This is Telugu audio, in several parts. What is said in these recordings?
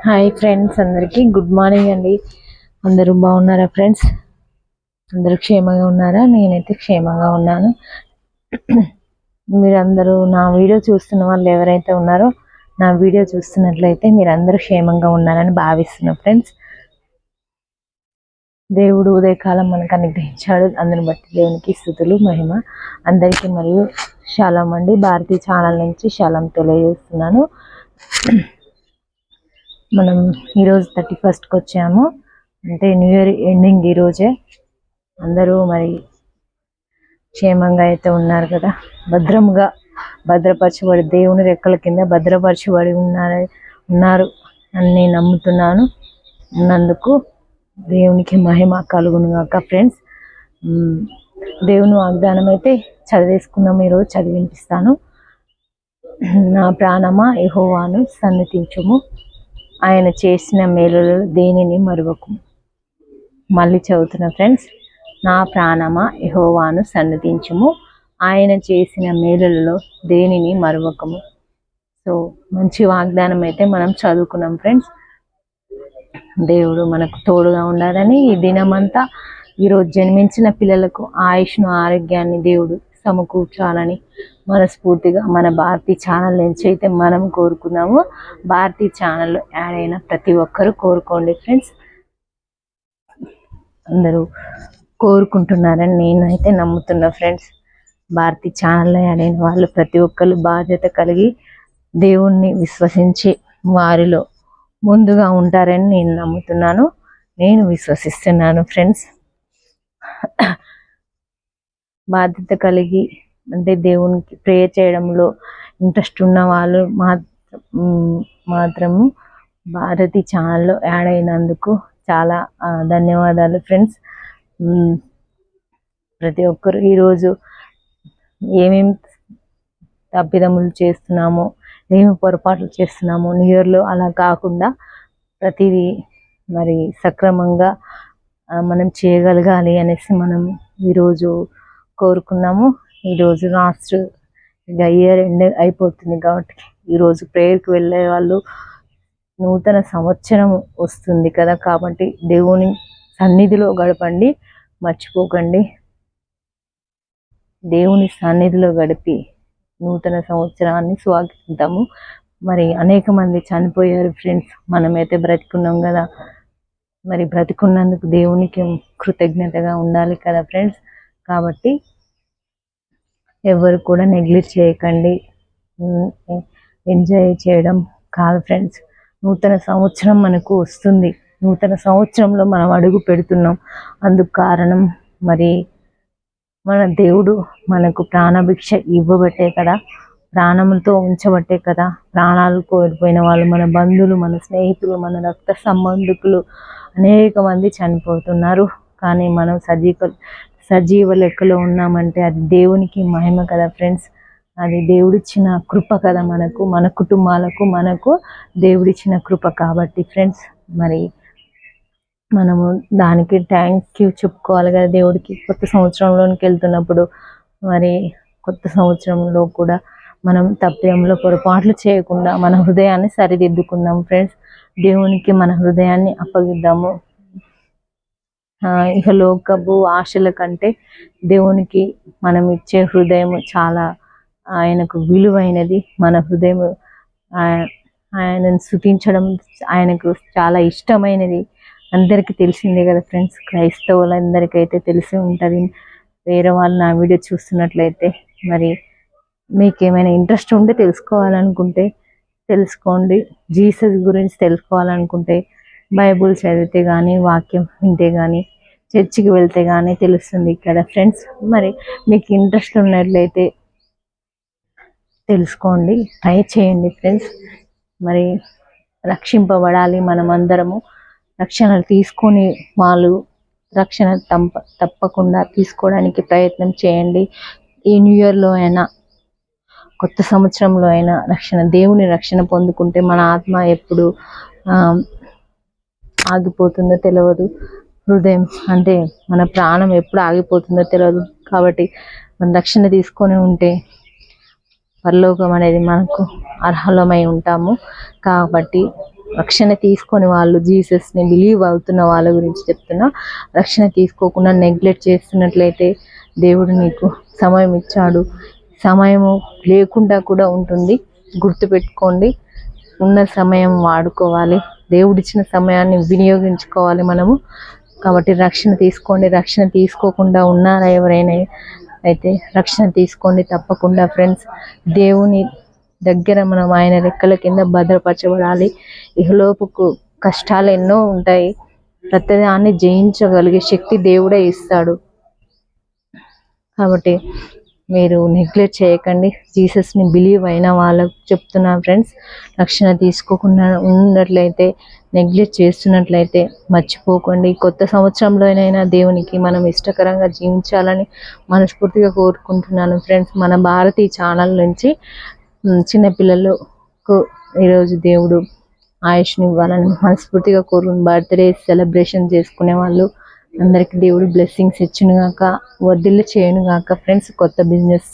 హాయ్ ఫ్రెండ్స్, అందరికీ గుడ్ మార్నింగ్ అండి. అందరూ బాగున్నారా ఫ్రెండ్స్? అందరూ క్షేమంగా ఉన్నారా? నేనైతే క్షేమంగా ఉన్నాను. మీరందరూ నా వీడియో చూస్తున్న వాళ్ళు ఎవరైతే ఉన్నారో, నా వీడియో చూస్తున్నట్లయితే మీరందరూ క్షేమంగా ఉన్నారని భావిస్తున్నాను ఫ్రెండ్స్. దేవుడు ఉదయకాలం మనకు అనుగ్రహించాడు. అందుని బట్టి దేవునికి స్తుతులు మహిమ. అందరికీ మరియు షాలం అండి. భారతీయ ఛానల్ నుంచి షాలం తెలియజేస్తున్నాను. మనం ఈరోజు 31st వచ్చాము, అంటే న్యూ ఇయర్ ఎండింగ్ ఈరోజే. అందరూ మరి క్షేమంగా అయితే ఉన్నారు కదా, భద్రపరచబడి దేవుని రెక్కల కింద భద్రపరచబడి ఉన్నారు అని నేను నమ్ముతున్నాను. ఉన్నందుకు దేవునికి మహిమ కలుగును గాక ఫ్రెండ్స్. దేవుని వాగ్దానం అయితే చదివేసుకున్నాము. ఈరోజు చదివినిపిస్తాను. నా ప్రాణమా యెహోవాను సన్నిధించుము, ఆయన చేసిన మేలులలో దేనిని మరువకు. మళ్ళీ చదువుతున్నా ఫ్రెండ్స్. నా ప్రాణమా యెహోవాను సన్నిధించుము, ఆయన చేసిన మేలులలో దేనిని మరువకము. సో మంచి వాగ్దానం అయితే మనం చదువుకున్నాం ఫ్రెండ్స్. దేవుడు మనకు తోడుగా ఉండాలని, ఈ దినమంతా ఈరోజు జన్మించిన పిల్లలకు ఆయుష్ను ఆరోగ్యాన్ని దేవుడు సమకూర్చాలని మనస్ఫూర్తిగా మన భారతీయ ఛానల్ నుంచి అయితే మనం కోరుకున్నాము. భారతీయ ఛానల్లో యాడ్ అయిన ప్రతి ఒక్కరూ కోరుకోండి ఫ్రెండ్స్. అందరూ కోరుకుంటున్నారని నేనైతే నమ్ముతున్నా ఫ్రెండ్స్. భారతీయ ఛానల్లో యాడ్ అయిన వాళ్ళు ప్రతి ఒక్కరు బాధ్యత కలిగి దేవుణ్ణి విశ్వసించి వారిలో ముందుగా ఉంటారని నేను నమ్ముతున్నాను, నేను విశ్వసిస్తున్నాను ఫ్రెండ్స్. బాధ్యత కలిగి అంటే దేవునికి ప్రేయర్ చేయడంలో ఇంట్రెస్ట్ ఉన్న వాళ్ళు మాత్రము భారతి ఛానల్లో యాడ్ అయినందుకు చాలా ధన్యవాదాలు ఫ్రెండ్స్. ప్రతి ఒక్కరు ఈరోజు ఏమేమి తప్పిదములు చేస్తున్నామో, ఏమి పొరపాట్లు చేస్తున్నామో న్యూ ఇయర్లో అలా కాకుండా ప్రతిదీ మరి సక్రమంగా మనం చేయగలగాలి అనేసి మనం ఈరోజు కోరుకున్నాము. ఈరోజు లాస్ట్ ఇయర్ ఎండ్ అయిపోతుంది కాబట్టి ఈరోజు ప్రేయర్కి వెళ్ళే వాళ్ళు నూతన సంవత్సరం వస్తుంది కదా, కాబట్టి దేవుని సన్నిధిలో గడపండి, మర్చిపోకండి. దేవుని సన్నిధిలో గడిపి నూతన సంవత్సరాన్ని స్వాగతిద్దాము. మరి అనేక మంది చనిపోయారు ఫ్రెండ్స్, మనమైతే బ్రతికున్నాం కదా. మరి బ్రతికున్నందుకు దేవునికి కృతజ్ఞతగా ఉండాలి కదా ఫ్రెండ్స్. కాబట్టి ఎవరు కూడా నెగ్లెక్ట్ చేయకండి. ఎంజాయ్ చేయడం కాదు ఫ్రెండ్స్. నూతన సంవత్సరం మనకు వస్తుంది, నూతన సంవత్సరంలో మనం అడుగు పెడుతున్నాం. అందుకు కారణం మరి మన దేవుడు మనకు ప్రాణభిక్ష ఇవ్వబట్టే కదా, ప్రాణములతో ఉంచబట్టే కదా. ప్రాణాలు కోల్పోయిన వాళ్ళు మన బంధువులు, మన స్నేహితులు, మన రక్త సంబంధికులు అనేక మంది చనిపోతున్నారు. కానీ మనం సజీవ లెక్కలో ఉన్నామంటే అది దేవునికి మహిమ కదా ఫ్రెండ్స్. అది దేవుడిచ్చిన కృప కదా మనకు, మన కుటుంబాలకు, మనకు దేవుడిచ్చిన కృప కాబట్టి ఫ్రెండ్స్. మరి మనము దానికి థ్యాంక్ యూ చెప్పుకోవాలి కదా దేవుడికి. కొత్త సంవత్సరంలోనికి వెళ్తున్నప్పుడు మరి కొత్త సంవత్సరంలో కూడా మనం తప్పిదంలో పొరపాట్లు చేయకుండా మన హృదయాన్ని సరిదిద్దుకుందాం ఫ్రెండ్స్. దేవునికి మన హృదయాన్ని అప్పగిద్దాము. ఇక లోకపు ఆశల కంటే దేవునికి మనం ఇచ్చే హృదయం చాలా ఆయనకు విలువైనది. మన హృదయం ఆయనను స్తుతించడం ఆయనకు చాలా ఇష్టమైనది. అందరికీ తెలిసిందే కదా ఫ్రెండ్స్, క్రైస్తవులందరికైతే తెలిసి ఉంటుంది. వేరే వాళ్ళు నా వీడియో చూస్తున్నట్లయితే మరి మీకు ఏమైనా ఇంట్రెస్ట్ ఉంటే తెలుసుకోవాలనుకుంటే తెలుసుకోండి. జీసస్ గురించి తెలుసుకోవాలనుకుంటే బైబుల్ చదివితే కానీ, వాక్యం వింటే కానీ, చర్చికి వెళ్తే కానీ తెలుస్తుంది కదా ఫ్రెండ్స్. మరి మీకు ఇంట్రెస్ట్ ఉన్నట్లయితే తెలుసుకోండి, ట్రై చేయండి ఫ్రెండ్స్. మరి రక్షింపబడాలి మనమందరము. రక్షణలు తీసుకొని వాళ్ళు రక్షణ తప్పకుండా తీసుకోవడానికి ప్రయత్నం చేయండి. ఈ న్యూ ఇయర్లో అయినా, కొత్త సంవత్సరంలో అయినా దేవుని రక్షణ పొందుకుంటే మన ఆత్మ ఎప్పుడు ఆగిపోతుందో తెలియదు. హృదయం అంటే మన ప్రాణం ఎప్పుడు ఆగిపోతుందో తెలియదు. కాబట్టి మన రక్షణ తీసుకొని ఉంటే పరలోకం అనేది మనకు అర్హులమై ఉంటాము. కాబట్టి రక్షణ తీసుకొని వాళ్ళు జీసస్ని బిలీవ్ అవుతున్న వాళ్ళ గురించి చెప్తున్నా. రక్షణ తీసుకోకుండా నెగ్లెక్ట్ చేస్తున్నట్లయితే దేవుడు నీకు సమయం ఇచ్చాడు, సమయము లేకుండా కూడా ఉంటుంది. గుర్తుపెట్టుకోండి, ఉన్న సమయం వాడుకోవాలి, దేవుడిచ్చిన సమయాన్ని వినియోగించుకోవాలి మనము. కాబట్టి రక్షణ తీసుకోండి. రక్షణ తీసుకోకుండా ఉన్నారా ఎవరైనా అయితే రక్షణ తీసుకోండి తప్పకుండా ఫ్రెండ్స్. దేవుని దగ్గర మనం ఆయన రెక్కల కింద భద్రపరచబడాలి. ఇహలోపుకు కష్టాలు ఎన్నో ఉంటాయి, ప్రతిదాన్ని జయించగలిగే శక్తి దేవుడే ఇస్తాడు. కాబట్టి మీరు నెగ్లెక్ట్ చేయకండి. జీసస్ని బిలీవ్ అయిన వాళ్ళకు చెప్తున్నా ఫ్రెండ్స్, రక్షణ తీసుకోకుండా ఉన్నట్లయితే, నెగ్లెక్ట్ చేస్తున్నట్లయితే మర్చిపోకండి. కొత్త సంవత్సరంలోనైనా దేవునికి మనం ఇష్టకరంగా జీవించాలని మనస్ఫూర్తిగా కోరుకుంటున్నాను ఫ్రెండ్స్. మన భారతీయ ఛానల్ నుంచి చిన్నపిల్లలకు ఈరోజు దేవుడు ఆయుష్ని ఇవ్వాలని మనస్ఫూర్తిగా కోరుకుని బర్త్డే సెలబ్రేషన్ చేసుకునే వాళ్ళు అందరికీ దేవుడు బ్లెస్సింగ్స్ ఇచ్చునుగాక, వదిలి చేయనుగాక ఫ్రెండ్స్. కొత్త బిజినెస్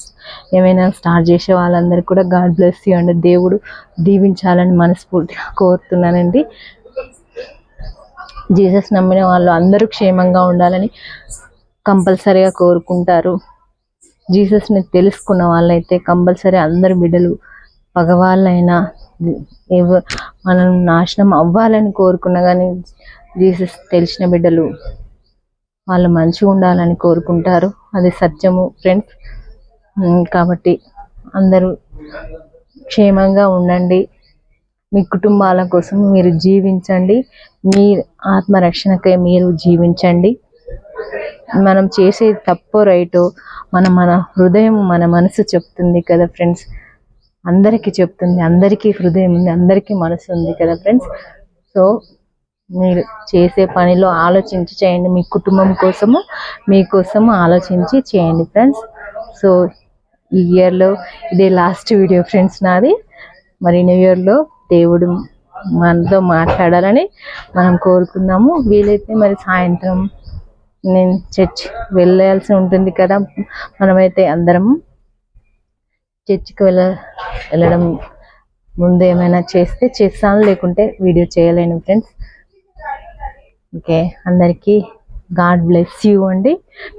ఏమైనా స్టార్ట్ చేసే వాళ్ళందరికీ కూడా గాడ్ బ్లెస్ యూ అండి, దేవుడు దీవించాలని మనస్ఫూర్తిగా కోరుతున్నానండి. జీసస్ నమ్మిన వాళ్ళు అందరూ క్షేమంగా ఉండాలని కంపల్సరీగా కోరుకుంటారు. జీసస్ని తెలుసుకున్న వాళ్ళైతే కంపల్సరీ అందరు బిడ్డలు పగవాళ్ళైనా మనం నాశనం అవ్వాలని కోరుకున్నా కానీ జీసస్ తెలిసిన బిడ్డలు వాళ్ళు మంచిగా ఉండాలని కోరుకుంటారు. అది సత్యము ఫ్రెండ్స్. కాబట్టి అందరూ క్షేమంగా ఉండండి. మీ కుటుంబాల కోసం మీరు జీవించండి, మీ ఆత్మరక్షణకై మీరు జీవించండి. మనం చేసేది తప్పో రైటో మన హృదయం మన మనసు చెప్తుంది కదా ఫ్రెండ్స్. అందరికీ చెప్తుంది, అందరికీ హృదయం ఉంది, అందరికీ మనసు ఉంది కదా ఫ్రెండ్స్. సో మీరు చేసే పనిలో ఆలోచించి చేయండి, మీ కుటుంబం కోసము మీకోసము ఆలోచించి చేయండి ఫ్రెండ్స్. సో ఈ ఇయర్లో ఇదే లాస్ట్ వీడియో ఫ్రెండ్స్ నాది. మరి న్యూ ఇయర్లో దేవుడు మనతో మాట్లాడాలని మనం కోరుకుందాము. వీలైతే మరి సాయంత్రం నేను చర్చ్ వెళ్ళాల్సి ఉంటుంది కదా, మనమైతే అందరము చర్చికి వెళ్ళడం ముందు ఏమైనా చేస్తే చేస్తాను, లేకుంటే వీడియో చేయలేను ఫ్రెండ్స్. ఓకే, అందరికీ గాడ్ బ్లెస్ యూ అండి.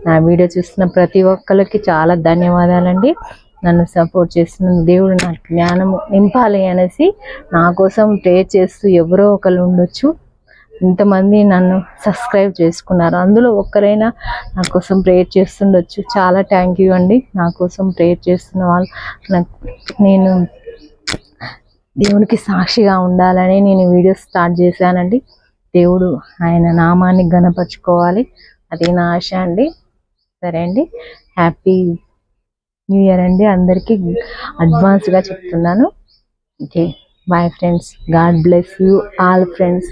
నా వీడియో చూస్తున్న ప్రతి ఒక్కరికి చాలా ధన్యవాదాలండి. నన్ను సపోర్ట్ చేస్తున్న దేవుడు నాకు జ్ఞానము నింపాలి అనేసి నా కోసం ప్రేర్ చేస్తూ ఎవరో ఒకరు ఉండొచ్చు. ఇంతమంది నన్ను సబ్స్క్రైబ్ చేసుకున్నారు, అందులో ఒక్కరైనా నా కోసం ప్రేర్ చేస్తుండొచ్చు. చాలా థ్యాంక్ యూ అండి. నా కోసం ప్రేర్ చేస్తున్న వాళ్ళు నేను దేవునికి సాక్షిగా ఉండాలని నేను వీడియో స్టార్ట్ చేశానండి. దేవుడు ఆయన నామాన్ని ఘనపరచుకోవాలి, అది నా ఆశ అండి. సరే అండి, హ్యాపీ న్యూ ఇయర్ అండి అందరికీ అడ్వాన్స్గా చెప్తున్నాను. Okay, bye friends. God bless you all friends.